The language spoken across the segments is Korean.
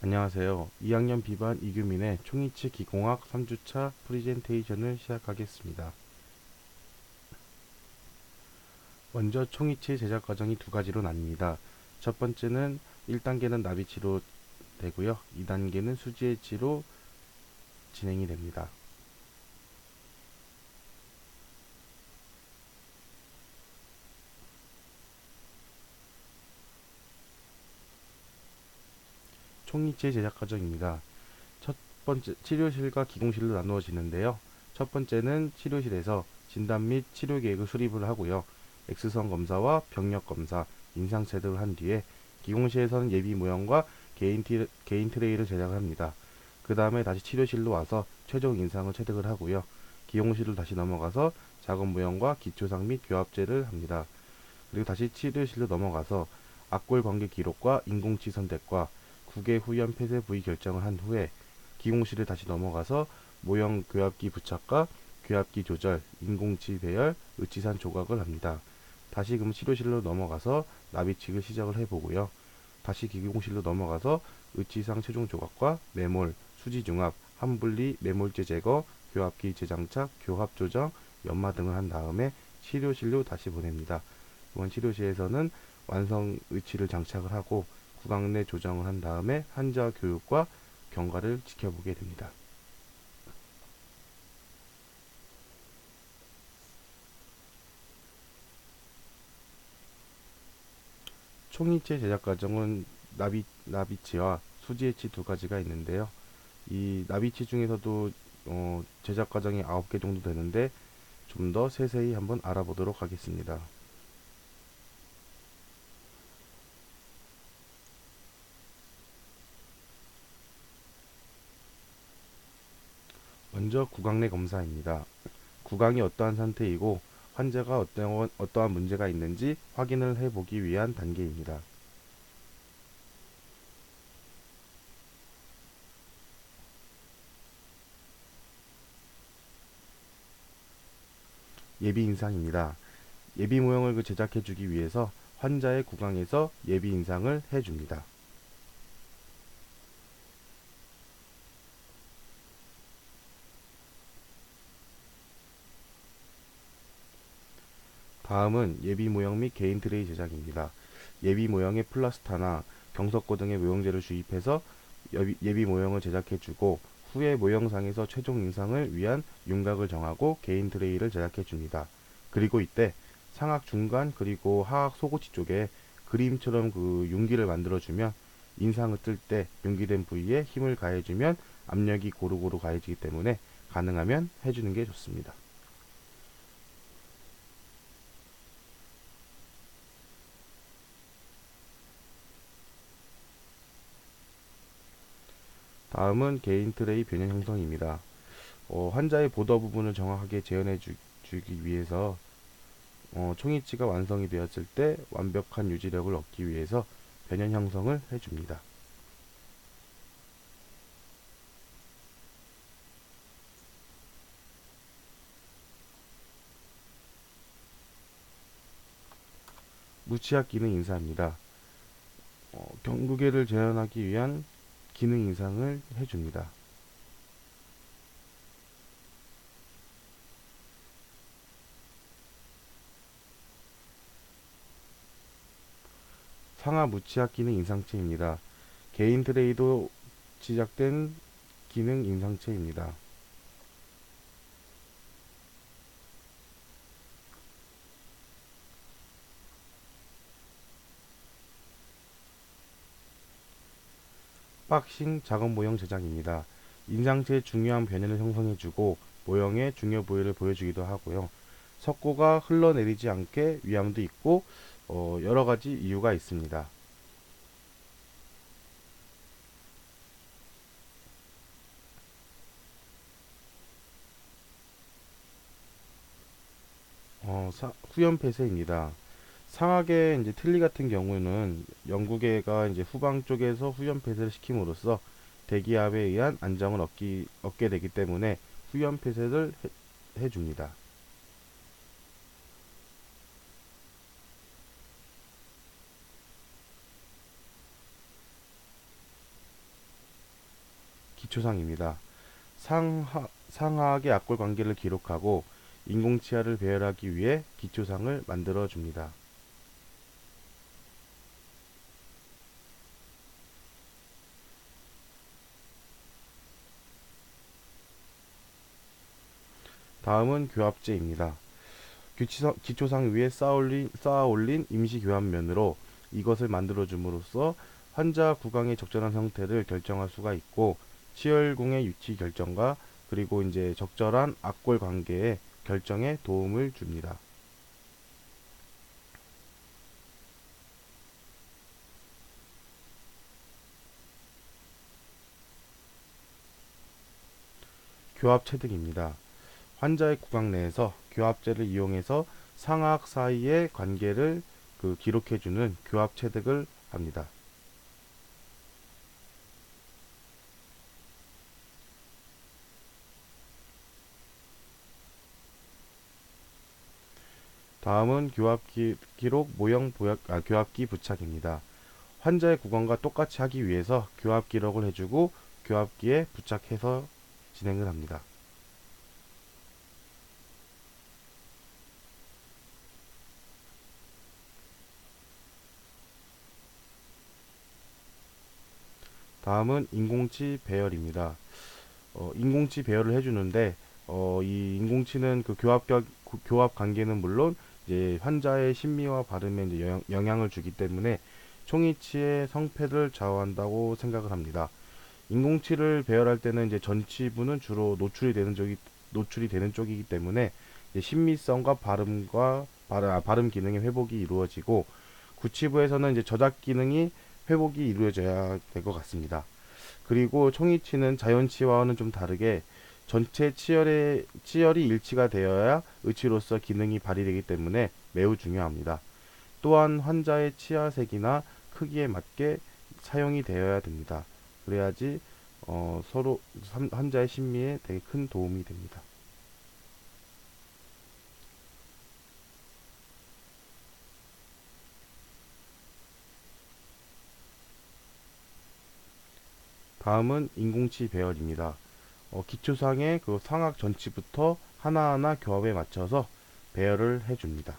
안녕하세요. 2학년 B반 이규민의 총이치 기공학 3주차 프리젠테이션을 시작하겠습니다. 먼저 총이치 제작 과정이 두 가지로 나뉩니다. 첫 번째는 1단계는 나비치로 되고요. 2단계는 수지해치로 진행이 됩니다. 총이치 제작 과정입니다. 첫 번째, 치료실과 기공실로 나누어지는데요. 첫 번째는 치료실에서 진단 및 치료 계획을 수립을 하고요. X선 검사와 병력 검사, 인상 체득을 한 뒤에 기공실에서는 예비 모형과 개인 트레이를 제작을 합니다. 그 다음에 다시 치료실로 와서 최종 인상을 체득을 하고요. 기공실로 다시 넘어가서 작업 모형과 기초상 및 교합제를 합니다. 그리고 다시 치료실로 넘어가서 악골 관계 기록과 인공치 선택과 국외 후연 폐쇄 부위 결정을 한 후에 기공실을 다시 넘어가서 모형 교합기 부착과 교합기 조절, 인공치 배열, 의치산 조각을 합니다. 다시 그럼 치료실로 넘어가서 나비칙을 시작을 해보고요. 다시 기공실로 넘어가서 의치상 최종 조각과 매몰, 수지중합, 함분리, 매몰제 제거, 교합기 재장착, 교합 조정, 연마 등을 한 다음에 치료실로 다시 보냅니다. 이번 치료실에서는 완성 의치를 장착을 하고 구강 내 조정을 한 다음에 환자 교육과 경과를 지켜보게 됩니다. 총이체 제작 과정은 나비치와 수지해치 두 가지가 있는데요. 이 나비치 중에서도 제작 과정이 9개 정도 되는데 좀 더 세세히 한번 알아보도록 하겠습니다. 먼저 구강 내 검사입니다. 구강이 어떠한 상태이고 환자가 어떠한 문제가 있는지 확인을 해보기 위한 단계입니다. 예비 인상입니다. 예비 모형을 제작해주기 위해서 환자의 구강에서 예비 인상을 해줍니다. 다음은 예비 모형 및 개인 트레이 제작입니다. 예비 모형에 플라스타나 경석고 등의 모형제를 주입해서 예비 모형을 제작해주고 후에 모형상에서 최종 인상을 위한 윤곽을 정하고 개인 트레이를 제작해줍니다. 그리고 이때 상악 중간 그리고 하악 속옷치 쪽에 그림처럼 그 윤기를 만들어주면 인상을 뜰 때 윤기된 부위에 힘을 가해주면 압력이 고루고루 가해지기 때문에 가능하면 해주는 게 좋습니다. 다음은 개인 트레이 변형 형성입니다. 환자의 보더 부분을 정확하게 주기 위해서 총이치가 완성이 되었을 때 완벽한 유지력을 얻기 위해서 변형 형성을 해줍니다. 무치약 기능 인사입니다. 경구개를 재현하기 위한 기능 인상을 해줍니다. 상하 무치약 기능 인상체입니다. 개인 트레이도 제작된 기능 인상체입니다. 박싱 작업 모형 제작입니다. 인상체의 중요한 변연을 형성해주고 모형의 중요 부위를 보여주기도 하고요. 석고가 흘러내리지 않게 위함도 있고 여러 가지 이유가 있습니다. 후연 폐쇄입니다. 상하계 이제 틀니 같은 경우는 영구계가 이제 후방 쪽에서 후연 폐쇄를 시킴으로써 대기압에 의한 안정을 얻게 되기 때문에 후연 폐쇄를 해줍니다. 기초상입니다. 상하악의 악골 관계를 기록하고 인공치아를 배열하기 위해 기초상을 만들어 줍니다. 다음은 교합제입니다. 기초상 위에 쌓아올린 임시 교합면으로 이것을 만들어줌으로써 환자 구강의 적절한 형태를 결정할 수가 있고 치열공의 위치 결정과 그리고 이제 적절한 악골 관계의 결정에 도움을 줍니다. 교합 체득입니다. 환자의 구강 내에서 교합제를 이용해서 상악 사이의 관계를 기록해주는 교합 체득을 합니다. 다음은 기록 모형 교합기 부착입니다. 환자의 구강과 똑같이 하기 위해서 교합 기록을 해주고 교합기에 부착해서 진행을 합니다. 다음은 인공치 배열입니다. 인공치 배열을 해주는데 이 인공치는 교합 관계는 물론 이제 환자의 심미와 발음에 이제 영향을 주기 때문에 총이치의 성패를 좌우한다고 생각을 합니다. 인공치를 배열할 때는 이제 전치부는 주로 노출이 되는 쪽이기 때문에 이제 신미성과 발음 기능의 회복이 이루어지고 구치부에서는 이제 저작 기능이 회복이 이루어져야 될 것 같습니다. 그리고 총이치는 자연치와는 좀 다르게 전체 치열이 일치가 되어야 의치로서 기능이 발휘되기 때문에 매우 중요합니다. 또한 환자의 치아색이나 크기에 맞게 사용이 되어야 됩니다. 그래야지 서로 환자의 심미에 되게 큰 도움이 됩니다. 다음은 인공치 배열입니다. 기초상의 상악 전치부터 하나하나 교합에 맞춰서 배열을 해줍니다.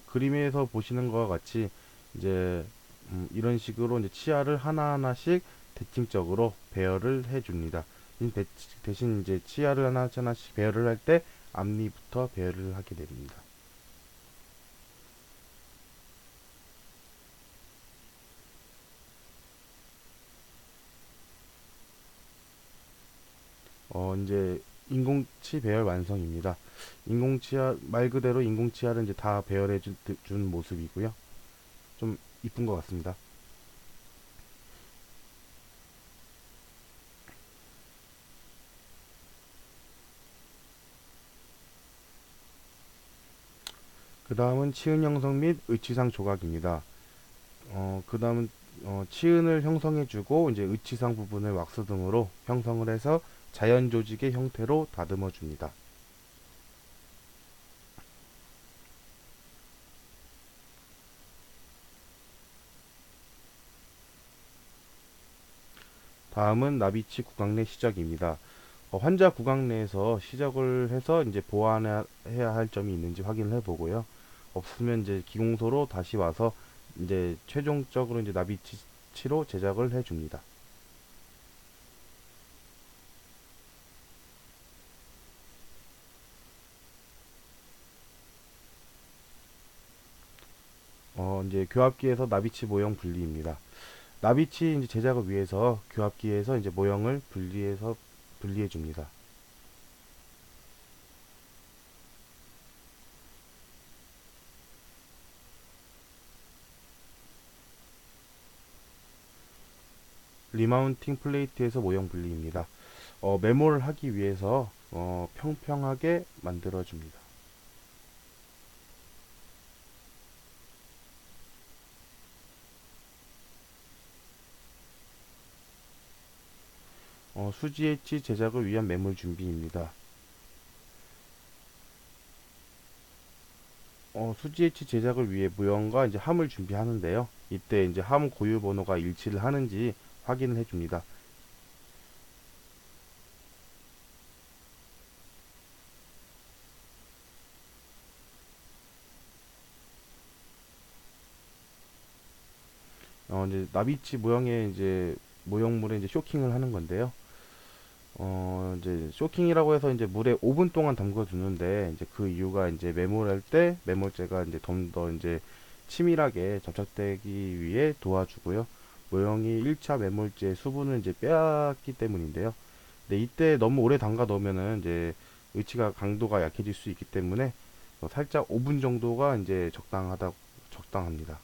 그림에서 보시는 것과 같이 이제 이런 식으로 이제 치아를 하나하나씩 대칭적으로 배열을 해줍니다. 대신 이제 치아를 하나하나씩 배열을 할 때 앞니부터 배열을 하게 됩니다. 이제 인공치 배열 완성입니다. 인공치아 말 그대로 인공치아를 이제 다 배열해 준 모습이고요. 좀 이쁜 것 같습니다. 그 다음은 치은 형성 및 의치상 조각입니다. 그 다음은 치은을 형성해주고 이제 의치상 부분을 왁스 등으로 형성을 해서 자연 조직의 형태로 다듬어 줍니다. 다음은 나비치 구강 내 시작입니다. 환자 구강 내에서 시작을 해서 이제 보완해야 할 점이 있는지 확인을 해보고요. 없으면 이제 기공소로 다시 와서 이제 최종적으로 이제 나비치로 제작을 해줍니다. 이제 교합기에서 나비치 모형 분리입니다. 나비치 이제 제작을 위해서 교합기에서 이제 모형을 분리해 줍니다. 리마운팅 플레이트에서 모형 분리입니다. 메모를 하기 위해서 평평하게 만들어 줍니다. 수지 엣지 제작을 위한 매몰 준비입니다. 수지엣지 제작을 위해 모형과 이제 함을 준비하는데요. 이때 이제 함 고유 번호가 일치를 하는지 확인을 해줍니다. 이제 나비치 모형의 이제 모형물에 이제 쇼킹을 하는 건데요. 이제 쇼킹이라고 해서 이제 물에 5분 동안 담궈 두는데 이제 그 이유가 이제 매몰할 때 매몰제가 이제 좀 더 이제 치밀하게 접착되기 위해 도와주고요. 모형이 1차 매몰제 수분을 이제 빼앗기 때문인데요. 근데 이때 너무 오래 담가 놓으면은 이제 의치가 강도가 약해질 수 있기 때문에 살짝 5분 정도가 이제 적당합니다.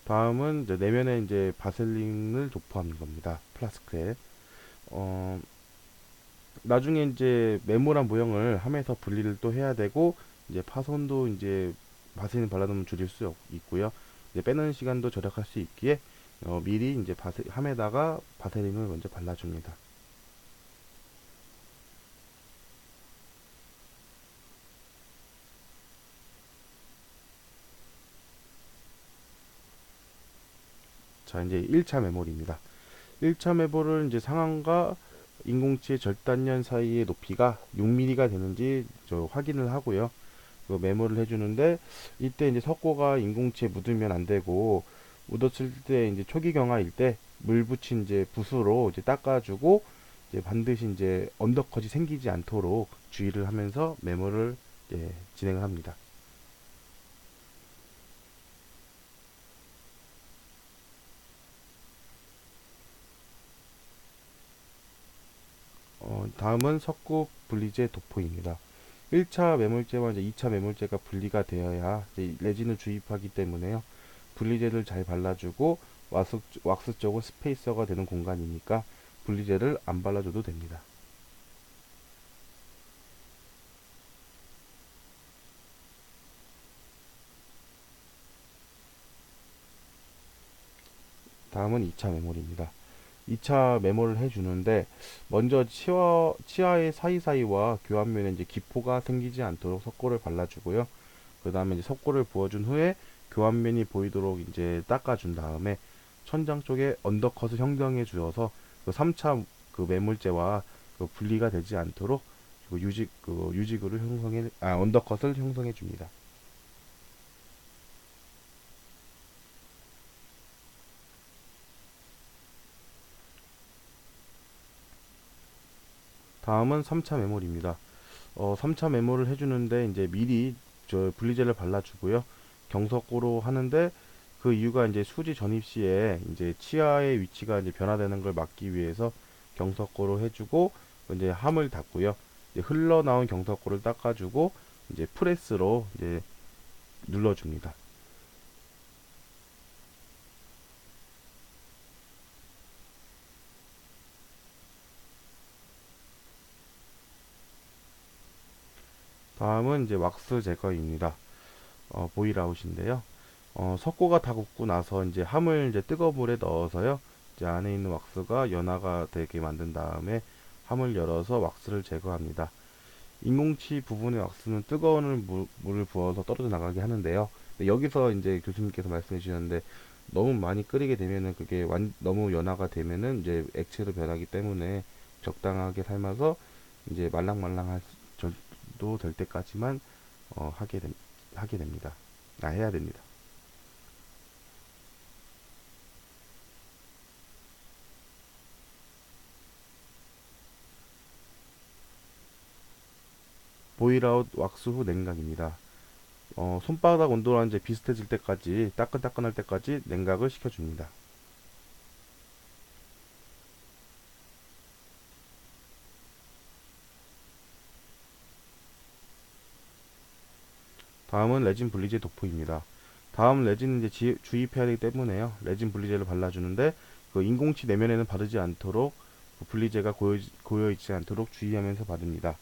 다음은 이제 내면에 이제 바셀린을 도포하는 겁니다. 플라스크에. 어, 나중에 이제 메모란 모형을 함에서 분리를 또 해야 되고 이제 파손도 이제 바셀린 발라놓으면 줄일 수 있고요. 이제 빼는 시간도 절약할 수 있기에 미리 이제 함에다가 바셀린을 먼저 발라줍니다. 자, 이제 1차 메모리입니다. 1차 메모를 이제 상황과 인공치의 절단면 사이의 높이가 6mm가 되는지 확인을 하고요. 그 메모를 해주는데 이때 이제 석고가 인공치에 묻으면 안 되고 묻었을 때 이제 초기 경화일 때 물 붙인 이제 붓으로 이제 닦아주고 이제 반드시 이제 언더컷이 생기지 않도록 주의를 하면서 메모를 이제 진행을 합니다. 다음은 석고 분리제 도포입니다. 1차 매몰제와 이제 2차 매몰제가 분리가 되어야 이제 레진을 주입하기 때문에요. 분리제를 잘 발라주고 왁스 쪽은 스페이서가 되는 공간이니까 분리제를 안 발라줘도 됩니다. 다음은 2차 메모리입니다. 2차 메모를 해주는데 먼저 치아의 사이사이와 교환면에 이제 기포가 생기지 않도록 석고를 발라주고요. 그 다음에 이제 석고를 부어준 후에 교환면이 보이도록 이제 닦아준 다음에 천장 쪽에 언더컷을 형성해 주어서 그 3차 그 매물재와 그 분리가 되지 않도록 유직을 언더컷을 형성해 줍니다. 다음은 3차 메모리입니다. 3차 메모를 해주는데 이제 미리 저 분리제를 발라주고요. 경석고로 하는데 그 이유가 이제 수지 전입 시에 이제 치아의 위치가 이제 변화되는 걸 막기 위해서 경석고로 해주고 이제 함을 닫고요. 이제 흘러나온 경석고를 닦아주고 이제 프레스로 이제 눌러줍니다. 다음은 이제 왁스 제거입니다. 보일아웃인데요. 석고가 다 굳고 나서 이제 함을 이제 뜨거운 물에 넣어서요. 이제 안에 있는 왁스가 연화가 되게 만든 다음에 함을 열어서 왁스를 제거합니다. 인공치 부분의 왁스는 뜨거운 물을 부어서 떨어져 나가게 하는데요. 여기서 이제 교수님께서 말씀해 주셨는데 너무 많이 끓이게 되면은 그게 너무 연화가 되면은 이제 액체로 변하기 때문에 적당하게 삶아서 이제 말랑말랑할 정도 될 때까지만 하게 됩니다. 해야 됩니다. 보일아웃 왁스 후 냉각입니다. 손바닥 온도랑 이제 비슷해질 때까지 따끈따끈할 때까지 냉각을 시켜줍니다. 다음은 레진 분리제 도포입니다. 다음 레진은 이제 주입해야 되기 때문에요. 레진 분리제를 발라주는데 그 인공치 내면에는 바르지 않도록 그 분리제가 고여 있지 않도록 주의하면서 바릅니다.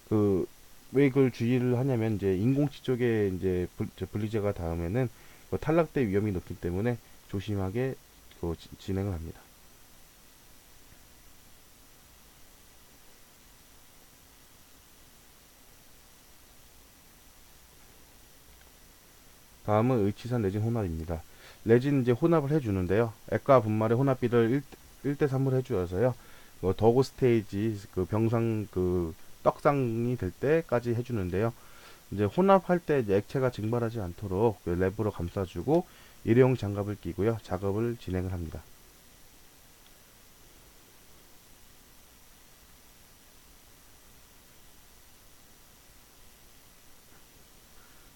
그 왜 그걸 주의를 하냐면 이제 인공치 쪽에 이제 분리제가 닿으면은 탈락될 위험이 높기 때문에 조심하게 진행을 합니다. 다음은 의치산 레진 혼합입니다. 레진 이제 혼합을 해주는데요. 액과 분말의 혼합비를 1대 3으로 해주어서요. 더고 스테이지 병상 떡상이 될 때까지 해주는데요. 이제 혼합할 때 이제 액체가 증발하지 않도록 랩으로 감싸주고 일회용 장갑을 끼고요. 작업을 진행을 합니다.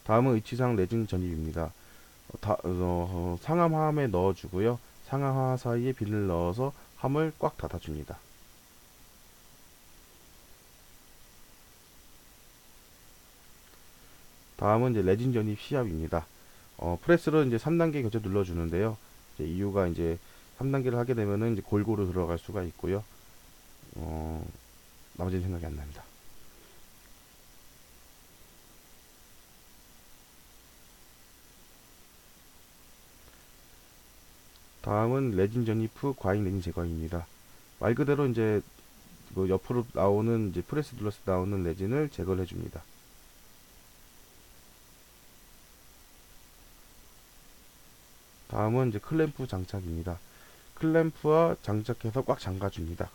다음은 의치상 레진 전입입니다. 상함 화함에 넣어주고요. 상함 화함 사이에 비늘 넣어서 함을 꽉 닫아줍니다. 다음은 이제 레진 전입 시합입니다. 프레스로 이제 3단계 교체 눌러주는데요. 이제 이유가 이제 3단계를 하게 되면은 이제 골고루 들어갈 수가 있고요. 어, 나머지는 생각이 안 납니다. 다음은 레진 전입 후 과잉 레진 제거입니다. 말 그대로 이제 옆으로 나오는 이제 프레스 눌렀을 때 나오는 레진을 제거를 해줍니다. 다음은 이제 클램프 장착입니다. 클램프와 장착해서 꽉 잠가줍니다.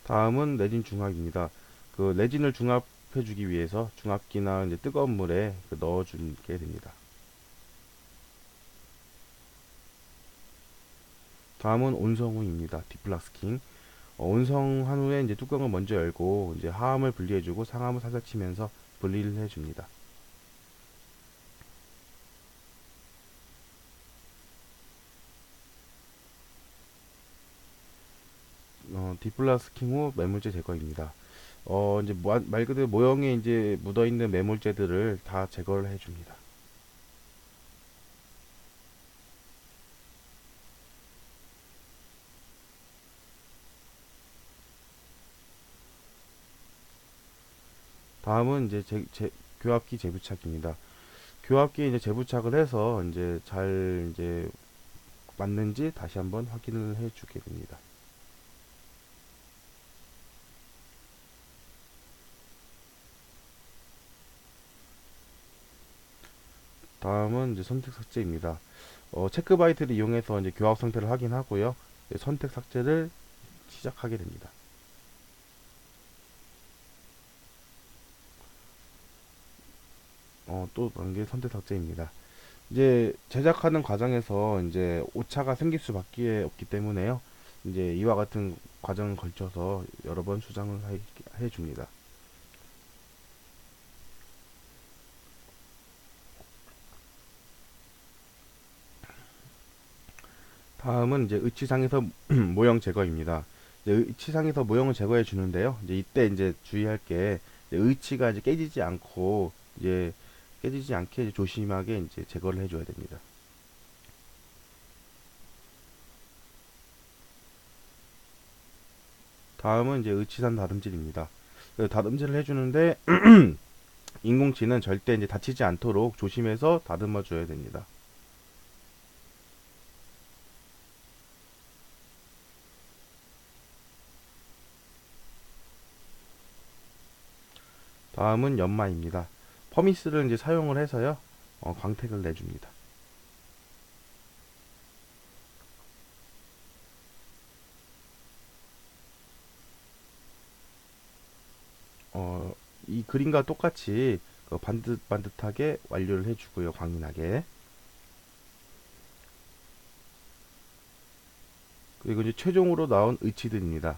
다음은 레진 중합입니다. 레진을 중합해주기 위해서 중합기나 이제 뜨거운 물에 넣어주게 됩니다. 다음은 온성 후입니다. 디플라스킹. 온성한 후에 이제 뚜껑을 먼저 열고 이제 하함을 분리해주고 상함을 살살 치면서 분리를 해줍니다. 디플라스킹 후 매물재 제거입니다. 이제 말 그대로 모형에 이제 묻어 있는 매물재들을 다 제거를 해줍니다. 다음은 이제 교합기 재부착입니다. 교합기에 이제 재부착을 해서 이제 잘 이제 맞는지 다시 한번 확인을 해주게 됩니다. 다음은 이제 선택 삭제입니다. 체크 바이트를 이용해서 이제 교합 상태를 확인하고요. 선택 삭제를 시작하게 됩니다. 또 단계 선택 삭제입니다. 이제 제작하는 과정에서 이제 오차가 생길 수밖에 없기 때문에요. 이제 이와 같은 과정을 걸쳐서 여러 번 수정을 해줍니다. 다음은 이제 의치상에서 모형 제거입니다. 이제 의치상에서 모형을 제거해 주는데요. 이제 이때 이제 주의할 게 이제 의치가 이제 깨지지 않고 이제 깨지지 않게 이제 조심하게 이제 제거를 해줘야 됩니다. 다음은 이제 의치산 다듬질입니다. 다듬질을 해주는데 인공치는 절대 이제 다치지 않도록 조심해서 다듬어 줘야 됩니다. 다음은 연마입니다. 퍼미스를 이제 사용을 해서요. 광택을 내줍니다. 이 그림과 똑같이 반듯반듯하게 완료를 해주고요. 광인하게. 그리고 이제 최종으로 나온 의치들입니다.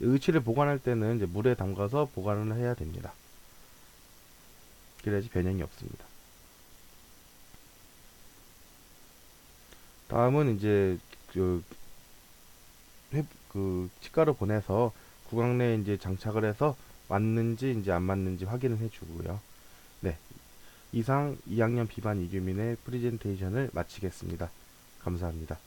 의치를 보관할 때는 이제 물에 담가서 보관을 해야 됩니다. 그래야지 변형이 없습니다. 다음은 이제 그, 치과로 보내서 구강 내에 이제 장착을 해서 맞는지 이제 안 맞는지 확인을 해주고요. 네, 이상 2학년 비반 이규민의 프리젠테이션을 마치겠습니다. 감사합니다.